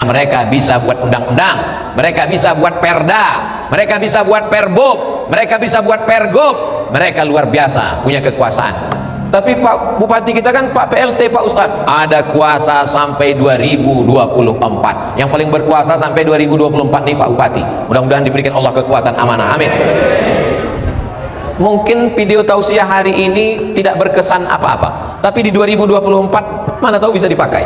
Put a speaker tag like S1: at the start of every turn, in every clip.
S1: Mereka bisa buat undang-undang, mereka bisa buat perda, mereka bisa buat perbub, mereka bisa buat pergub, mereka luar biasa punya kekuasaan. Tapi Pak Bupati kita kan Pak PLT, Pak Ustadz, ada kuasa sampai 2024. Yang paling berkuasa sampai 2024 nih Pak Bupati. Mudah-mudahan diberikan Allah kekuatan amanah, amin. Mungkin video tausiah hari ini tidak berkesan apa-apa, tapi di 2024 mana tahu bisa dipakai.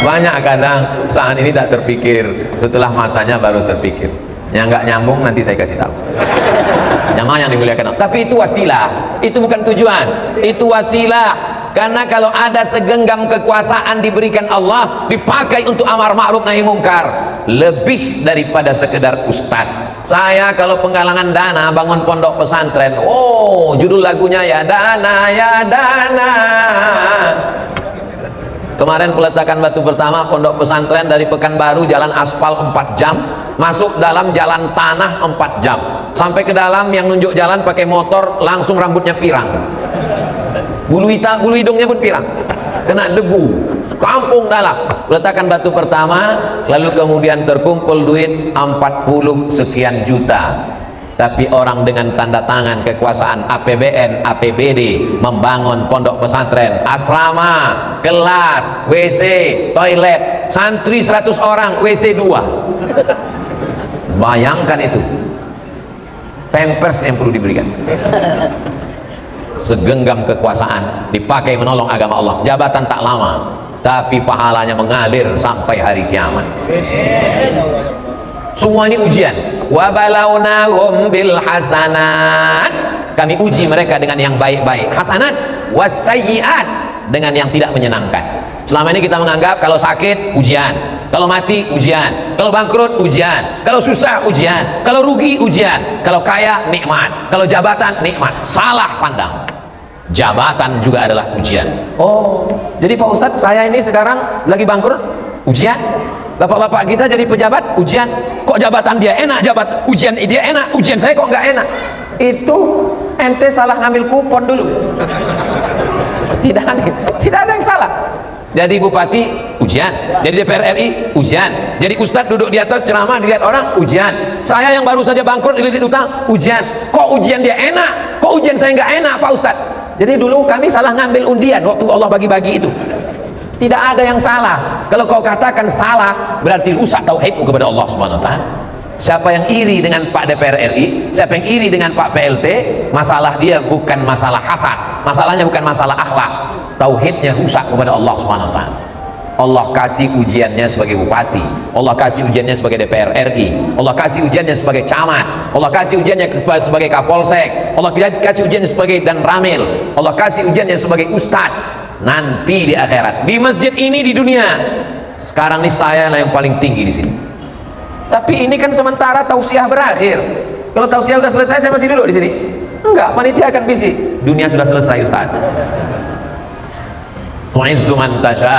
S1: Banyak kadang saat ini tak terpikir, setelah masanya baru terpikir. Yang nggak nyambung nanti saya kasih tahu. Jamaah yang dimuliakan Allah. Tapi itu wasilah, itu bukan tujuan, itu wasilah. Karena kalau ada segenggam kekuasaan diberikan Allah, dipakai untuk amar ma'ruf nahi mungkar, lebih daripada sekedar ustadz. Saya kalau penggalangan dana bangun pondok pesantren, oh judul lagunya ya dana ya dana. Kemarin peletakan batu pertama pondok pesantren dari Pekanbaru, jalan aspal 4 jam, masuk dalam jalan tanah 4 jam, sampai ke dalam yang nunjuk jalan pakai motor langsung rambutnya pirang, bulu hidungnya pun pirang, kena debu, kampung dalam. Peletakan batu pertama, lalu kemudian terkumpul duit 40 sekian juta. Tapi orang dengan tanda tangan kekuasaan APBN, APBD membangun pondok pesantren, asrama, kelas, WC, toilet, santri 100 orang, WC 2. Bayangkan itu, pampers yang perlu diberikan. Segenggam kekuasaan dipakai menolong agama Allah. Jabatan tak lama, tapi pahalanya mengalir sampai hari kiamat. Semua ini ujian. Wa balawnahum bil hasanat, kami uji mereka dengan yang baik-baik. Hasanat wasayyiat, dengan yang tidak menyenangkan. Selama ini kita menganggap kalau sakit ujian, kalau mati ujian, kalau bangkrut ujian, kalau susah ujian, kalau rugi ujian, kalau kaya nikmat, kalau jabatan nikmat. Salah pandang. Jabatan juga adalah ujian. Oh, jadi Pak Ustadz, saya ini sekarang lagi bangkrut, ujian. Bapak-bapak kita jadi pejabat, ujian. Kok jabatan dia enak, ujian dia enak, ujian saya kok nggak enak. Itu ente salah ngambil kupon dulu. Tidak ada yang salah. Jadi bupati ujian, jadi DPR RI ujian, jadi ustadz duduk di atas ceramah dilihat orang ujian. Saya yang baru saja bangkrut dililit utang ujian. Kok ujian dia enak, kok ujian saya nggak enak Pak Ustadz. Jadi dulu kami salah ngambil undian waktu Allah bagi-bagi itu. Tidak ada yang salah. Kalau kau katakan salah, berarti rusak tauhidmu kepada Allah Subhanahu wa taala. Siapa yang iri dengan Pak DPR RI, siapa yang iri dengan Pak PLT, masalah dia bukan masalah hasad, masalahnya bukan masalah akhlak, tauhidnya rusak kepada Allah Subhanahu wa taala. Allah kasih ujiannya sebagai bupati, Allah kasih ujiannya sebagai DPR RI, Allah kasih ujiannya sebagai camat, Allah kasih ujiannya sebagai kapolsek, Allah kasih ujiannya sebagai dan ramil, Allah kasih ujiannya sebagai ustadz. Nanti di akhirat, di masjid ini di dunia, sekarang ini saya lah yang paling tinggi di sini. Tapi ini kan sementara tausiah berakhir. Kalau tausiah sudah selesai, saya masih duduk di sini. Enggak, panitia akan bisik. Dunia sudah selesai, Ustaz. Tu'izzu man tasha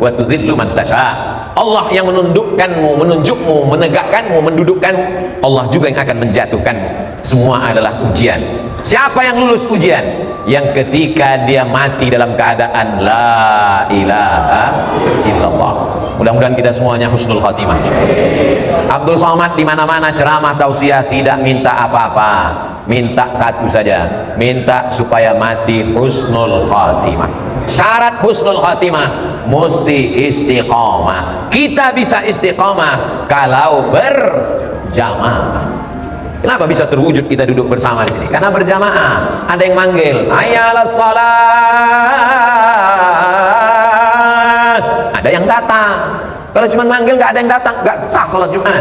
S1: wa tudhillu man tasha. Allah yang menundukkanmu, menunjukmu, menegakkanmu, mendudukkanmu. Allah juga yang akan menjatuhkanmu. Semua adalah ujian. Siapa yang lulus ujian? Yang ketika dia mati dalam keadaan la ilaha illallah. Mudah-mudahan kita semuanya husnul khatimah. Abdul Somad di mana-mana ceramah tausiah tidak minta apa-apa, minta satu saja, minta supaya mati husnul khatimah. Syarat husnul khatimah mesti istiqomah. Kita bisa istiqomah kalau berjamaah. Kenapa bisa terwujud kita duduk bersama di sini? Karena berjamaah. Ada yang manggil, hayyalas shalat. Ada yang datang. Kalau cuma manggil nggak ada yang datang, nggak sah sholat Jumat.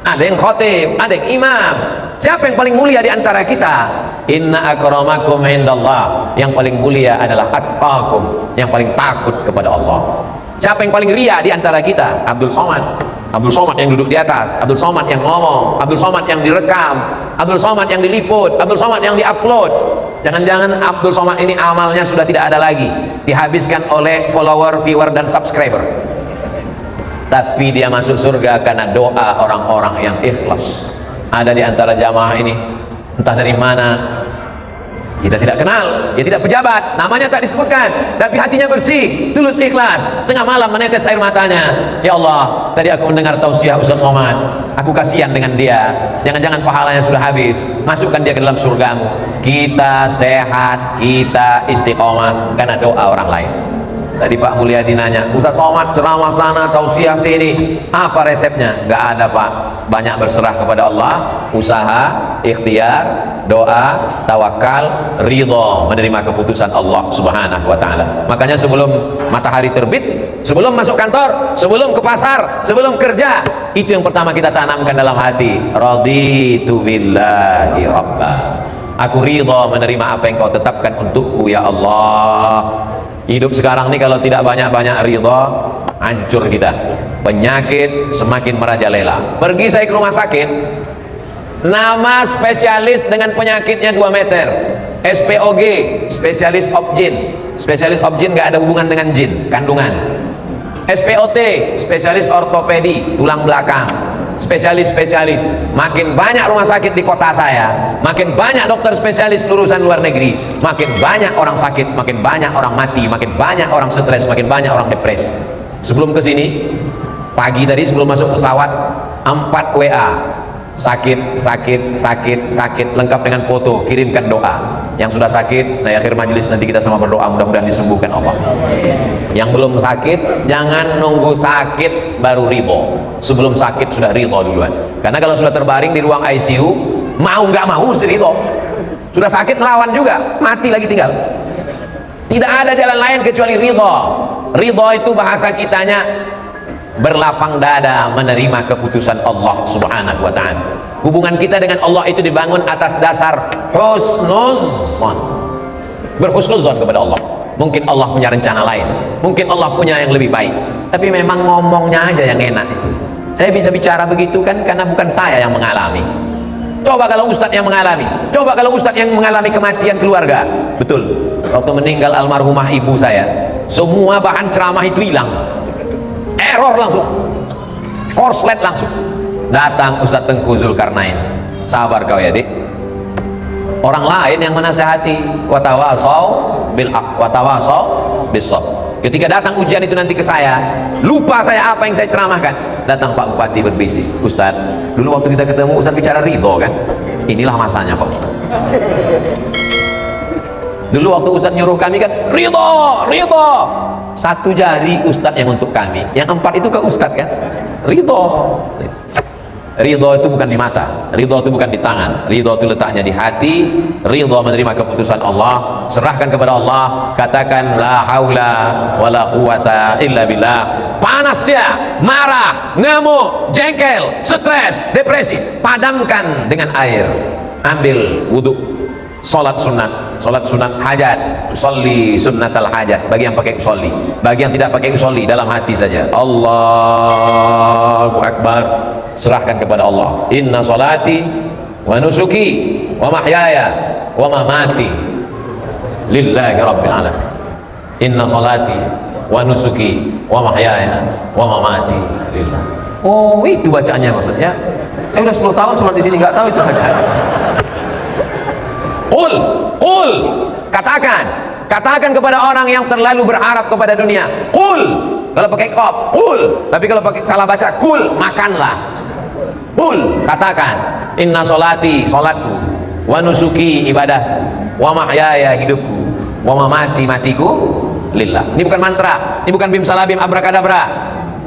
S1: Ada yang khotib, ada yang imam. Siapa yang paling mulia di antara kita? Inna akramakum indallah. Yang paling mulia adalah atqakum, yang paling takut kepada Allah. Siapa yang paling ria di antara kita? Abdul Somad. Abdul Somad yang duduk di atas, Abdul Somad yang ngomong, Abdul Somad yang direkam, Abdul Somad yang diliput, Abdul Somad yang diupload. Jangan-jangan Abdul Somad ini amalnya sudah tidak ada lagi, dihabiskan oleh follower, viewer, dan subscriber. Tapi dia masuk surga karena doa orang-orang yang ikhlas. Ada di antara jamaah ini, entah dari mana, Kita tidak kenal, dia tidak pejabat, namanya tak disebutkan, tapi hatinya bersih, tulus ikhlas. Tengah malam menetes air matanya. Ya Allah, tadi aku mendengar tausiah Ustaz Somad, aku kasihan dengan dia, jangan-jangan pahalanya sudah habis, masukkan dia ke dalam surgamu. Kita sehat, kita istiqomah karena doa orang lain. Tadi Pak Mulyadi nanya, Ustaz Somad ceramah sana, tausiah sini, apa resepnya? Gak ada Pak, banyak berserah kepada Allah, usaha, ikhtiar, doa, tawakal, ridho, menerima keputusan Allah subhanahu wa ta'ala. Makanya sebelum matahari terbit, sebelum masuk kantor, sebelum ke pasar, sebelum kerja, itu yang pertama kita tanamkan dalam hati, raditu billahi rabba, aku ridho menerima apa yang kau tetapkan untukku ya Allah. Hidup sekarang ini kalau tidak banyak-banyak ridho, hancur kita. Penyakit semakin merajalela. Pergi saya ke rumah sakit, nama spesialis dengan penyakitnya 2 meter, SPOG, spesialis objin. Spesialis objin gak ada hubungan dengan jin, kandungan. SPOT, spesialis ortopedi, tulang belakang. Spesialis-spesialis, makin banyak rumah sakit di kota saya, makin banyak dokter spesialis lulusan luar negeri, makin banyak orang sakit, makin banyak orang mati, makin banyak orang stres, makin banyak orang depresi. Sebelum kesini, pagi tadi sebelum masuk pesawat, 4 WA, sakit, lengkap dengan foto, kirimkan doa. Yang sudah sakit, di akhir majelis nanti kita sama berdoa, mudah-mudahan disembuhkan Allah. Yang belum sakit, jangan nunggu sakit baru ridho. Sebelum sakit sudah ridho duluan. Karena kalau sudah terbaring di ruang ICU, mau nggak mau mesti ridho. Sudah sakit melawan juga, mati lagi tinggal. Tidak ada jalan lain kecuali ridho. Ridho itu bahasa kitanya berlapang dada menerima keputusan Allah subhanahu wa ta'ala. Hubungan kita dengan Allah itu dibangun atas dasar husnuzon, berhusnuzon kepada Allah. Mungkin Allah punya rencana lain, mungkin Allah punya yang lebih baik, tapi memang ngomongnya aja yang enak itu. Saya bisa bicara begitu kan karena bukan saya yang mengalami. Coba kalau Ustadz yang mengalami, coba kalau Ustadz yang mengalami kematian keluarga. Betul, waktu meninggal almarhumah ibu saya, semua bahan ceramah itu hilang, error langsung, korslet langsung. Datang Ustadz Tengku Zulkarnain, sabar kau ya dik, orang lain yang menasehati, watawasau bil haq watawasau bis sabr. Ketika datang ujian itu nanti ke saya, lupa saya apa yang saya ceramahkan. Datang Pak Bupati berbisik, Ustadz, dulu waktu kita ketemu Ustadz bicara ridho kan, inilah masanya Pak Ustadz. Dulu waktu Ustadz nyuruh kami kan ridho, ridho, 1 jari Ustadz yang untuk kami, yang 4 itu ke Ustadz kan, ridho. Ridho itu bukan di mata, ridho itu bukan di tangan, ridho itu letaknya di hati. Ridho menerima keputusan Allah, serahkan kepada Allah, katakan la haula wala quwata illa billah. Panas dia, marah, ngamuk, jengkel, stres, depresi, padamkan dengan air, ambil wudhu, sholat sunat hajat, usolli sunnatal hajat. Bagi yang pakai usolli, bagi yang tidak pakai usolli, dalam hati saja Allahu Akbar, serahkan kepada Allah. Inna salati wa nusuki wa mahyaya wa mamati lillahi rabbil alamin. Inna salati wa nusuki wa mahyaya wa mamati lillah. Oh, itu bacaannya maksudnya. Saya udah 10 tahun sholat di sini nggak tahu itu bacaan. Qul, katakan kepada orang yang terlalu berharap kepada dunia. Qul, kalau pakai qaf, qul. Tapi kalau pakai salah baca, qul, makanlah. Qul, katakan, inna sholati, sholatku, wa nusuki, ibadah, wa mahyaya, hidupku, wa mamati, matiku, lillah. Ini bukan mantra, ini bukan bim salabim abrakadabra.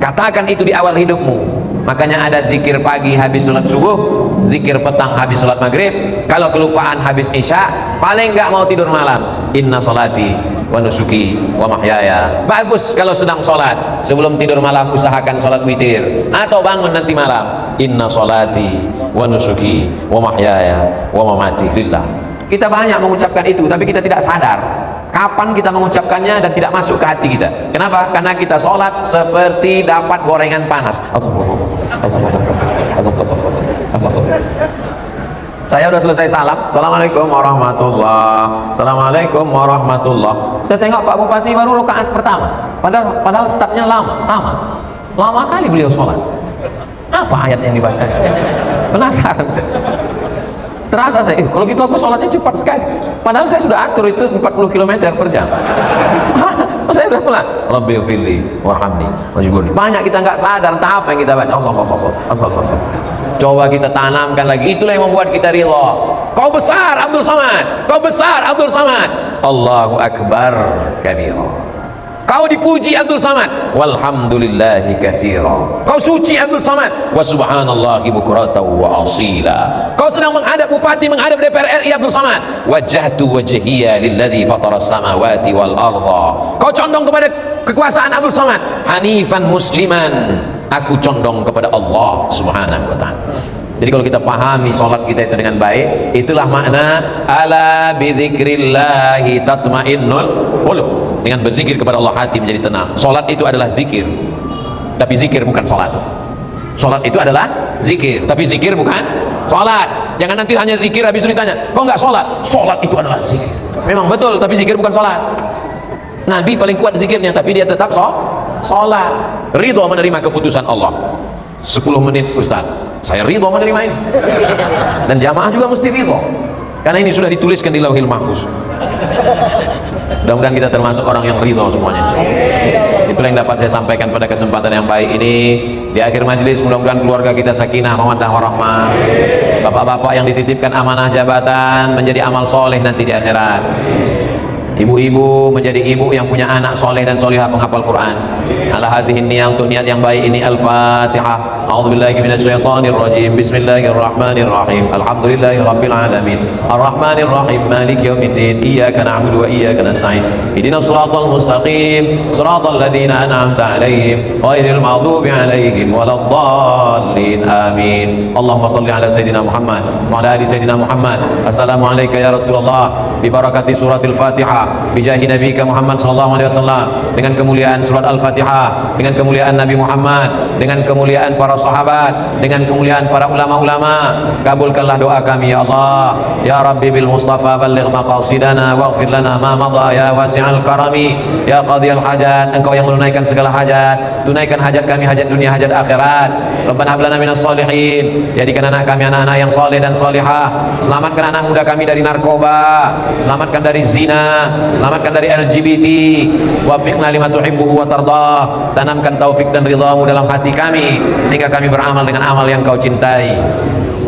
S1: Katakan itu di awal hidupmu. Makanya ada zikir pagi habis sholat subuh, zikir petang habis sholat maghrib, kalau kelupaan habis isya, paling nggak mau tidur malam, inna sholati wa nusuki wa mahyaya. Bagus kalau sedang sholat, sebelum tidur malam usahakan sholat witir, atau bangun nanti malam, inna sholati wa nusuki wa mahyaya wa mamati lillah. Kita banyak mengucapkan itu, tapi kita tidak sadar kapan kita mengucapkannya dan tidak masuk ke hati kita. Kenapa? Karena kita sholat seperti dapat gorengan panas. Saya udah selesai salam, assalamualaikum warahmatullah, assalamualaikum warahmatullah. Saya tengok Pak Bupati baru rakaat pertama, padahal startnya lama, lama kali beliau sholat. Apa ayat yang dibacanya? Penasaran saya. terasa saya, kalau gitu aku sholatnya cepat sekali, padahal saya sudah atur itu 40 km per jam. Saya sudah pulang, Rabbi firli warhamni wajibuni. Banyak kita nggak sadar entah apa yang kita baca. Allah. Coba kita tanamkan lagi, itulah yang membuat kita ridha. Kau besar Abdul Samad, kau besar Abdul Samad, Allahu Akbar kabira. Kau dipuji Abdul Samad, walhamdulillahi katsira. Kau suci Abdul Samad, wa subhanallahi bukratan wa asila. Kau sedang menghadap bupati, menghadap DPR RI Abdul Samad, wajjahtu wajhiya lilladzi fatara samawati wal arda. Kau condong kepada kekuasaan Abdul Samad, hanifan musliman, aku condong kepada Allah Subhanahu wa taala. Jadi kalau kita pahami sholat kita itu dengan baik, itulah makna ala bidzikrillahi tatmainnul qulub. Dengan berzikir kepada Allah hati menjadi tenang. Sholat itu adalah zikir, tapi zikir bukan sholat. Sholat itu adalah zikir, tapi zikir bukan sholat. Jangan nanti hanya zikir habis itu ditanya, kok nggak sholat? Sholat itu adalah zikir. Memang betul, tapi zikir bukan sholat. Nabi paling kuat zikirnya, tapi dia tetap sholat. Ridho menerima keputusan Allah. 10 menit Ustaz, saya ridho menerima ini. Dan jamaah juga mesti ridho, karena ini sudah dituliskan di Lauhil Mahfuz. Mudah-mudahan kita termasuk orang yang ridho semuanya. Itulah yang dapat saya sampaikan pada kesempatan yang baik ini. Di akhir majelis, mudah-mudahan keluarga kita sakinah, mawaddah warahmah. Bapak-bapak yang dititipkan amanah jabatan menjadi amal soleh nanti di akhirat. Ibu-ibu menjadi ibu yang punya anak soleh dan solihah penghafal Quran. Ala hazihin niyah, untuk niat yang baik ini. Al-Fatihah. A'udzubillahi minasyaitonirrajim. Bismillahirrahmanirrahim. Alhamdulillahirabbil alamin. Arrahmanirrahim. Maliki yaumiddin. Iyyaka na'budu wa iyyaka nasta'in. Ihdinas siratal mustaqim. Siratal ladzina an'amta 'alaihim ghairil maghdubi 'alaihim waladdallin. Amin. Allahumma shalli ala sayidina Muhammad wa ala ali sayidina Muhammad. Assalamu alayka ya Rasulullah bi barakati suratil Fatihah, bi jahi nabiyika Muhammad sallallahu alaihi wasallam, dengan kemuliaan surat Al-Fatihah, dengan kemuliaan Nabi Muhammad, dengan kemuliaan para sahabat, dengan kemuliaan para ulama-ulama. Kabulkanlah doa kami ya Allah. Ya Rabbi bil Mustafa balligh maqasidana waghfir lana ma madha ya wasi'al karami ya qadhiyal hajat. Engkau yang menunaikan segala hajat, tunaikan hajat kami, hajat dunia, hajat akhirat. Rabbana hab lana minas sholihin. Jadikan anak kami anak-anak yang soleh dan solihah. Selamatkan anak muda kami dari narkoba, selamatkan dari zina, selamatkan dari LGBT. Wafiqna lima tuhibbuhu wa tardah. Tanamkan taufik dan ridhamu dalam hati kami, sehingga kami beramal dengan amal yang kau cintai.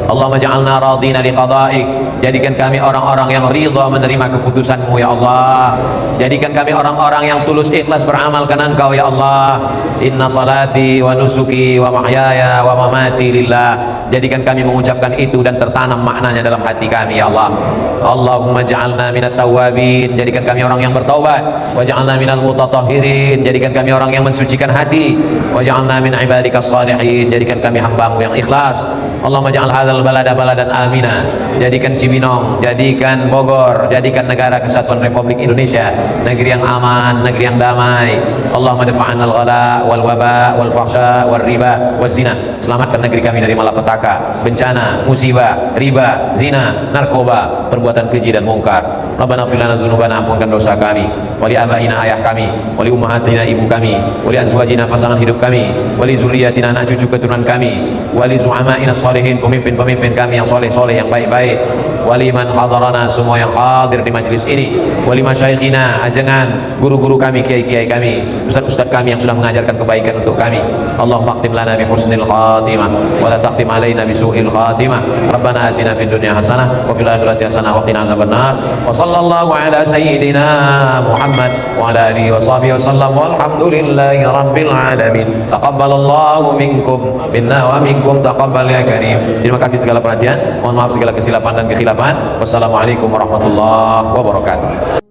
S1: Allahumma ja'alna radina liqada'ik. Jadikan kami orang-orang yang ridha menerima keputusanmu ya Allah. Jadikan kami orang-orang yang tulus ikhlas beramal karena Engkau ya Allah. Inna salati wa nusuki wa mahyaya wa mamati lillah. Jadikan kami mengucapkan itu dan tertanam maknanya dalam hati kami ya Allah. Allahumma ja'alna minat tawabin. Jadikan kami orang yang bertaubat. Wa ja'alna minal mutatahhirin. Jadikan kami orang yang mensucikan hati. Wa ja'alna min ibadikas salihin. Jadikan kami hambamu yang ikhlas. Allahumma ja'al hadzal balada baladan amina. Jadikan Cibinong, jadikan Bogor, jadikan negara kesatuan Republik Indonesia negeri yang aman, negeri yang damai. Allahumma dafa'an al-ghala wal waba wal fahsya wal riba wal zina. Selamatkan negeri kami dari malapetaka, bencana, musibah, riba, zina, narkoba, perbuatan keji dan mungkar. Rabbana ighfir lana dzunubana, ampunkan dosa kami, wali abaina, ayah kami, wali ummahatina, ibu kami, wali azwajina, pasangan hidup kami, wali zuriyatina, anak cucu keturunan kami, wali zu'amaina sholihin, pemimpin-pemimpin kami yang soleh-soleh, yang baik-baik, wali man hadarana, semua yang hadir di majlis ini, wali masyaikhina, ajengan, guru-guru kami, kiai-kiai kami, ustaz-ustaz kami yang sudah mengajarkan kebaikan untuk kami. Allahumma khtim lana bi husnil khatimah wa la taqtim alaina bi su'il khatimah. Rabbana atina fid dunya hasanah wa fil akhirati hasanah wa qina adzabannar. Wa sallallahu ala sayyidina Muhammad wa ala alihi wa sahbihi wa sallam, walhamdulillahi rabbil alamin. Taqabbalallahu minkum minna wa minkum taqabbal ya karim. Terima kasih segala perhatian, mohon maaf segala kesilapan dan kekhilafan. Wassalamualaikum warahmatullahi wabarakatuh.